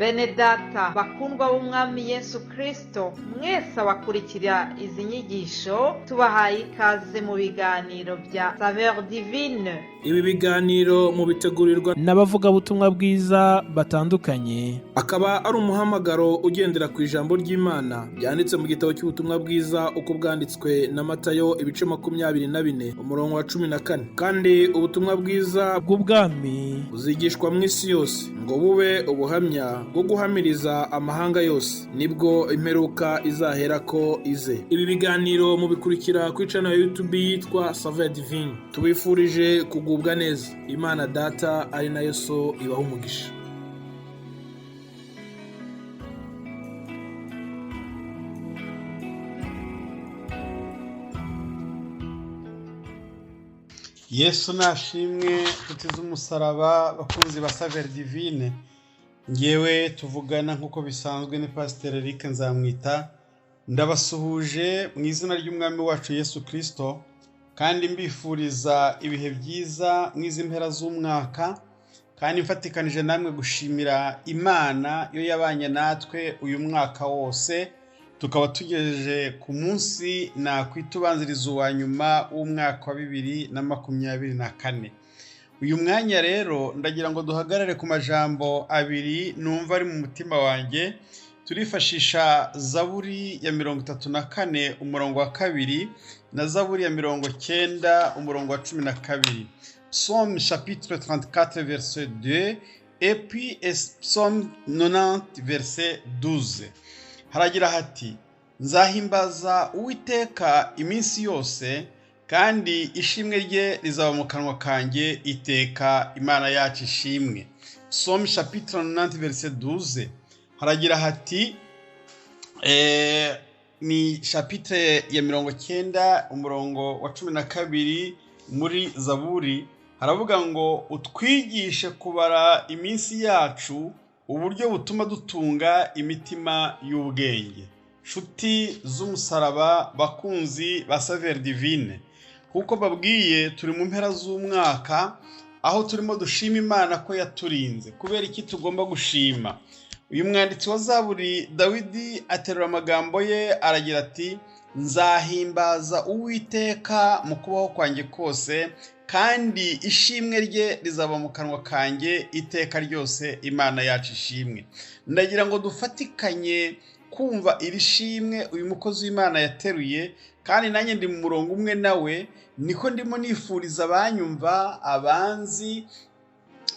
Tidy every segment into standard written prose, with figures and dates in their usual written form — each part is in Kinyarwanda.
Bene data bakundwa b'umwami Yesu Kristo, mwese abakurikira izi nyigisho tubahaye ikaze mu biganiro bya SAVEUR divine. Ibi biganiro mu bitegurirwa n'abavuga butumwa bwiza batandukanye, akaba ari umuhamagaro ugendera ku ijambo ry'Imana byanditse mu gitabo cy'ubutumwa bwiza uko bwanditswe na Matayo ibice 24 umurongo wa 14. Kandi ubutumwa bwiza bw'ubwami buzigishwa mu isi yose ngo bube ubuhamya bwo guhamiriza amahanga yose, nibwo imperuka izaherako ize. Ibi biganiro mubikurikira ku channel ya YouTube yitwa SAVEUR divine. Tubifurije kugubwa neza. Imana Data ari nayo So ibaha umugisha. Yesu nashimwe, nshuti z'umusaraba, bakunzi ba SAVEUR divine. Ngewe tuvugana nk'uko bisanzwe ni Pastor Éric NZAMWITA. Ndabasuhuje mu izina ry'umwami wacu Yesu Kristo, kandi mbifuriza ibihe byiza mu izi mpera z'umwaka, kandi mfatikanije namwe gushimira Imana yo yabanye natwe uyu mwaka wose, tukaba tugejeje ku munsi nakwitubanziriza wa nyuma w'umwaka wa 2024. Uyu mwanya rero ndagira ngo duhagarare ku majambo abiri numva ari mu mutima wanjye. Turifashisha Zaburi ya 34 umurongo wa 2 na Zaburi ya 90 umurongo wa 12. Psaume chapitre 34 verset 2 et puis Psaume 90 verset 12. Haragira hati: nzahimbaza Uwiteka iminsi yose, kandi ishimwe rye rizaba mu kanwa kanjye iteka. Imana yacu ishimwe. Psaume chapitre 90 verset 12. Haragira hati ni chapitre ya 90 umurongo wa 12 muri Zaburi. Haravuga ngo utwigishe kubara iminsi yacu, uburyo butuma dutunga imitima y'ubwenge. Nshuti z'umusaraba, bakunzi ba SAVEUR divine, kuko babwiye turi mu mpera z'umwaka, aho turimo dushima Imana ko yaturinze. Kubera iki tugomba gushima? Uyu mwanditsi wa Zaburi Dawidi aterura amagambo ye aragira ati: nzahimbaza Uwiteka mu kubaho kwanjye kose, kandi ishimwe rye rizaba mu kanwa kanjye iteka ryose. Imana yacu ishimwe. Ndagira ngo dufatikanye kumva iri shimwe uyu mukozi w'Imana yateruye, kandi nanjye ndi mu murongo umwe nawe. Niko ndimo nifuriza abanyumva, abanzi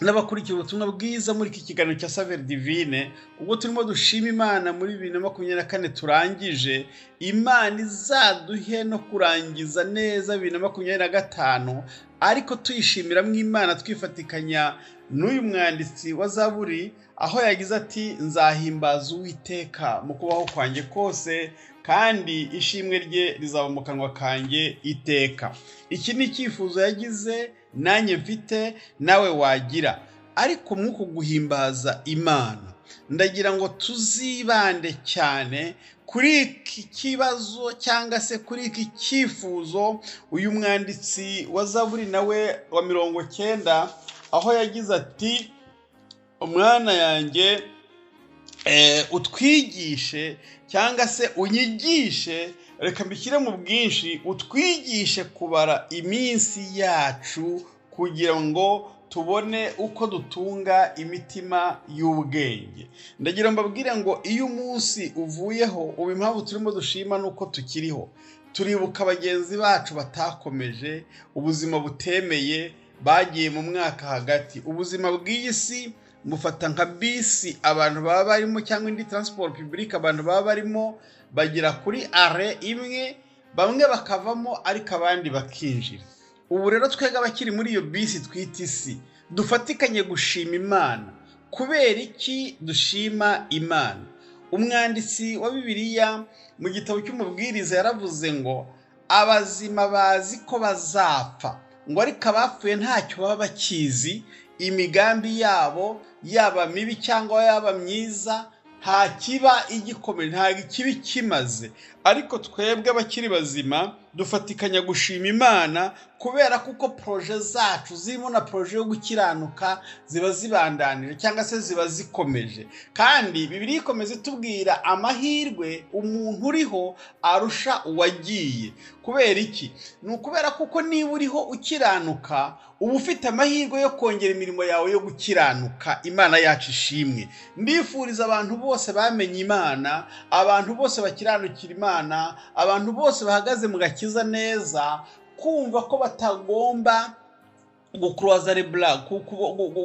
n'abakurikira ubutumwa bwiza muri iki kiganiro cya SAVEUR divine. Ubwo turimo dushima Imana muri 2024 turangije, Imana izaduhe no kurangiza neza 2025, ariko tuyishimira mu Imana twifatikanya n'uyu mwanditsi wa Zaburi, aho yagize ati: nzahimbaza Uwiteka mu kubaho kwanjye kose, kandi ishimwe rye rizaba mu kanwa kanjye iteka. Iki ni icyifuzo yagize, nanjye mfite, nawe wagira. Ariko mwuko guhimbaza Imana, ndagira ngo tuzibande cyane kuri iki kibazo cyangwa se kuri iki cyifuzo uyu mwanditsi wa Zaburi nawe wa 90, aho yagize ati: umwana yanjye utwigishe cyangwa se unyigishe, reka mbishyire mu bwinshi, utwigishe kubara iminsi yacu kugira ngo tubone uko dutunga imitima y'ubwenge. Ndagira mbabwire ngo iyo umunsi uvuyeho, ubu impamvu turimo dushima nuko tukiriho. Turibuka bagenzi bacu batakomeje, ubuzima butemeye, bagiye mu mwaka hagati. Ubuzima bw'iyi si mufata nka bisi abantu baba barimo, cyangwa indi transport public abantu baba barimo, bagira kuri are imwe, bamwe bakavamo ariko abandi bakinjira. Ubu rero twega bakiri muri iyo bisi twita isi, dufatikanye gushima Imana. Kubera iki dushima Imana? Umwanditsi wa Bibiliya mu gitabo cy'umubwiriza yaravuze ngo abazima bazi ko bazapfa, ngo ariko abapfuye ntacyo baba bakizi. Imigambi yabo yaba mibi cyangwa yaba myiza, nta kiba igikomeye, nta kibi kimaze. Ariko twebwe abakiri bazima dufatikanya gushima Imana kubera kuko proje zacu zirimo na proje yo gukiranuka ziba zibandanije cyangwa se ziba zikomeje. Kandi Bibiliya ikomeza itubwira amahirwe umuntu uriho arusha uwagiye. Kubera iki? Ni ukubera kuko niba uriho ukiranuka uba ufite amahirwe yo kongera imirimo yawe yo gukiranuka. Imana yacu ishimwe. Ndifuriza abantu bose bamenye Imana, abantu bose bakiranukira Imana, abantu bose bahagaze mu gakiza neza, kumva ko batagomba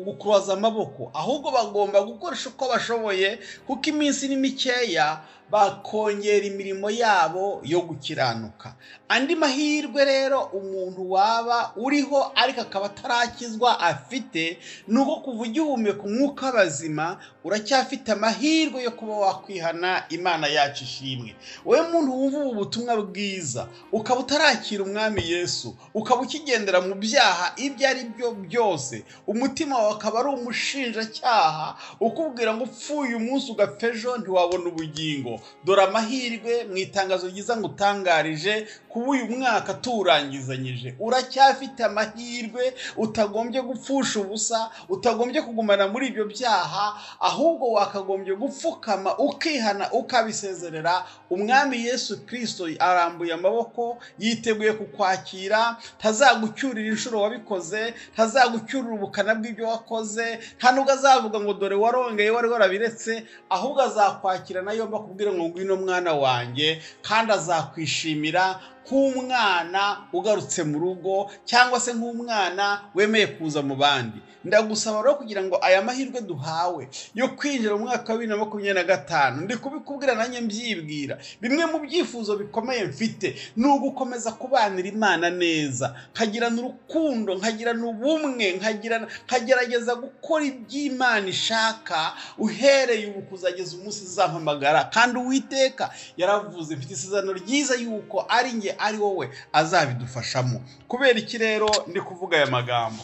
gukuroza amaboko, ahubwo bagomba gukoresha uko bashoboye kuko iminsi ni mikeya, bakongera imirimo yabo yo gukiranuka. Andi mahirwe rero umuntu waba uriho ariko akaba atarakizwa afite, nuko kuva ugihumeka umwuka w'abazima uracyafite amahirwe yo kuba wakwihana. Imana yacu ishimwe. Wowe muntu wumva ubu butumwa bwiza ukaba utarakira umwami Yesu, ukaba ukigendera mu byaha ibyo ari byo byose, umutima wawe akaba ari umushinjacyaha ukubwira ngo upfuye umunsi ugapfa ejo ntiwabona ubugingo. Dore amahirwe mu itangazo ryiza ngutangarije kuba uyu mwaka turangizanyije. Uracyafite amahirwe, utagombye gupfusha ubusa, utagombye kugumana muri ibyo byaha, ahubwo wakagombye gupfukama ukihana ukabisezerera. Umwami Yesu Kristo arambuye amaboko, yiteguye kukwakira. Ntazagucyurira inshuro wabikoze, ntazagucyurira ubukana bw'ibyo wakoze, nta nubwo azavuga ngo dore warongeye wari warabiretse, ahubwo azakwakira nayo bakubwira ngo ngwino mwana wanjye, kandi azakwishimira nk'umwana ugarutse mu rugo cyangwa se nk'umwana wemeye kuza mu bandi. Ndagusaba rero kugira ngo aya mahirwe duhawe yo kwinjira mu mwaka wa 2025, ndi kubikubwira nanjye mbyibwira, bimwe mu byifuzo bikomeye mfite ni ugukomeza kubanira Imana neza, nkagirana urukundo, nkagirana ubumwe, nkagerageza gukora iby'Imana ishaka uhereye ubu kuzageza umunsi izampamagara. Kandi Uwiteka yaravuze, mfite isezerano ryiza yuko ari njye ari wowe azabidufashamo. Kubera iki rero ndi kuvuga aya magambo?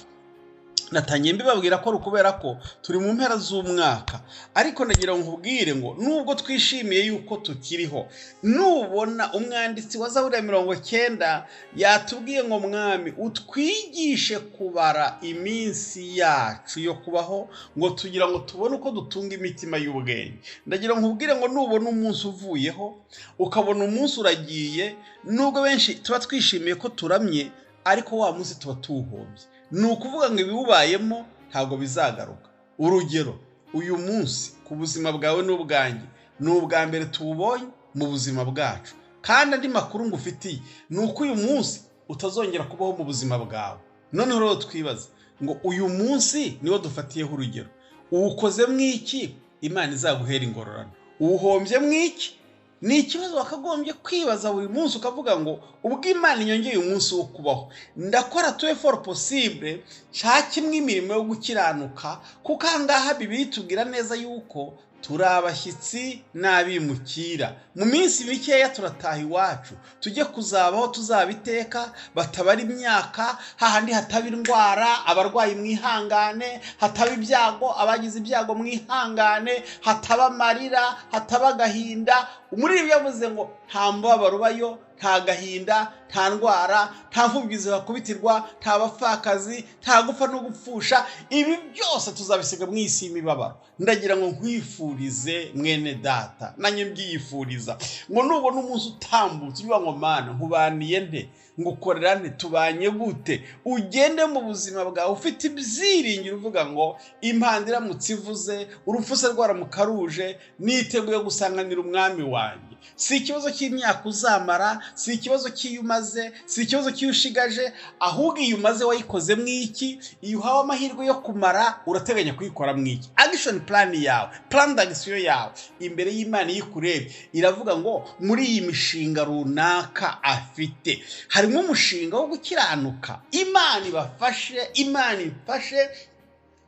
Natangiye mbibabwira ko rukubera ko turi mu mpera z'umwaka, ariko nagira ngo nkubwire ngo nubwo twishimiye yuko tukiriho, nubona umwanditsi wa Zaburi ya 90 yatubwiye ngo mwami utwigishe kubara iminsi yacu yo kubaho, ngo tugira ngo tubone uko dutunga imitima y'ubwenge. Ndagira ngo nkubwire ngo nubona umunsi uvuyeho, ukabona umunsi uragiye, nubwo benshi tuba twishimiye ko turamye, ariko wa munsi tuba tuwuhombye. Ni ukuvuga ngo ibiwubayemo ntabwo bizagaruka. Urugero, uyu munsi ku buzima bwawe n'ubwanjye ni ubwa mbere tuwubonye mu buzima bwacu, kandi andi makuru ngufitiye ni uko uyu munsi utazongera kubaho mu buzima bwawe. Noneho rero twibaza ngo uyu munsi niwo dufatiyeho urugero, uwukoze mw'iki Imana izaguhera ingororano, uwuhombye mw'iki? Ni ikibazo wakagombye kwibaza buri munsi, ukavuga ngo ubwo Imana inyongeye umunsi wo kubaho, ndakora tout effort possible nshakimwe imirimo yo gukiranuka, kuko ahangaha Bibiliya itubwira neza yuko turi abashyitsi n'abimukira. Mu minsi mikeya turataha iwacu, tujye kuzabaho tuzabiteka, batabara imyaka, hahandi hataba indwara, abarwayi mwihangane, hataba ibyago, abagize ibyago mwihangane, hataba amarira, hataba agahinda. Umuririmbyi yavuze ngo nta mubabaro ubayo, nta gahinda, nta ndwara, nta mfubyi zibakubitirwa, nta bapfakazi, nta gupfa no gupfusha. Ibi byose tuzabisiga mu isi y'imibabaro. Ndagira ngo nkwifurize mwene data, nanjye mbyifuriza ngo nubona umunsi utambutse uvuga ngo Mana nkubaniye nde, ngukorera nte, tubanye gute, ugende mu buzima bwawe ufite ibyiringiro uvuga ngo impanda iramutse ivuze, urupfu se rwaramukaruje, niteguye gusanganira umwami wanjye. Si ikibazo cy'imyaka uzamara, si ikibazo cy'iyo umaze, si ikibazo cy'iyo ushigaje, ahubwo iyo umaze wayikoze mw'iki, iyo uhawe amahirwe yo kumara urateganya kuyikora mw'iki. Action plan yawe, plan d'action yawe imbere y'Imana yikurebe iravuga ngo muri iyi mishinga runaka afite harimo umushinga wo gukiranuka. Imana ibafashe, Imana ifashe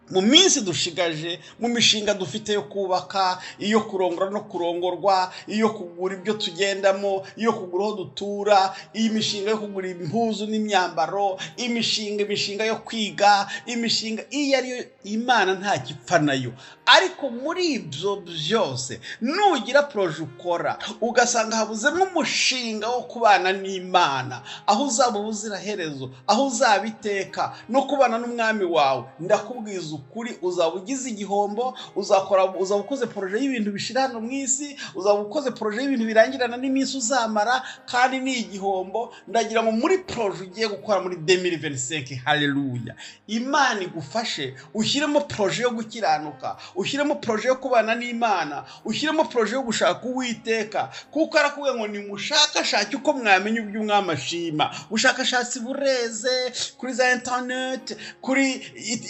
mu minsi dushigaje, mu mishinga dufite yo kubaka, iyo kurongora no kurongorwa, iyo kugura ibyo tugendamo, iyo kugura aho dutura, iyi mishinga yo kugura impuzu n'imyambaro, imishinga yo kwiga, imishinga iyo ariyo Imana nta gipfa nayo. Ariko muri ibyo byose nugira proje ukora ugasanga habuzemo umushinga wo kubana n'Imana, aho uzaba ubuziraherezo, aho uzabiteka no kubana n'umwami wawe, ndakubwiza ukuri uzaba ugize igihombo. Uzaba ukoze proje y'ibintu bishira hano mu isi, uzaba ukoze proje y'ibintu birangirana n'iminsi uzamara, kandi ni igihombo. Ndagira ngo muri proje ugiye gukora muri 2025, haleluya, Imana igufashe ushyiremo proje yo gukiranuka, ushyiremo proje yo kubana n'Imana, ushyiremo proje yo gushaka Uwiteka, kuko arakubwiye ngo ni mushakashake uko mwamenya ibyo umwami ashima. Ubushakashatsi bureze kuri za internet, kuri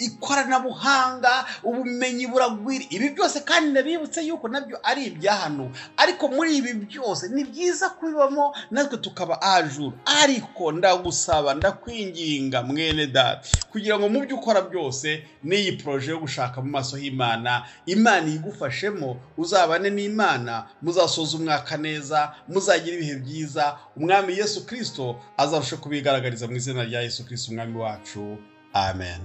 ikoranabuhanga, ubumenyi buragwira. Ibi byose kandi ndabibutse yuko nabyo ari ibyahano, ariko muri ibi byose ni byiza kubibamo natwe tukaba ajuru. Ariko ndagusaba, ndakwinginga mwene data, kugira ngo mu byo ukora byose n'iyi proje yo gushaka mu maso y'Imana, Imana igufashemo, uzabane n'Imana, muzasoza umwaka neza, muzagira ibihe byiza. Umwami Yesu Kristo azarusha kubigaragariza mu izina rya Yesu Kristo umwami wacu. Amen.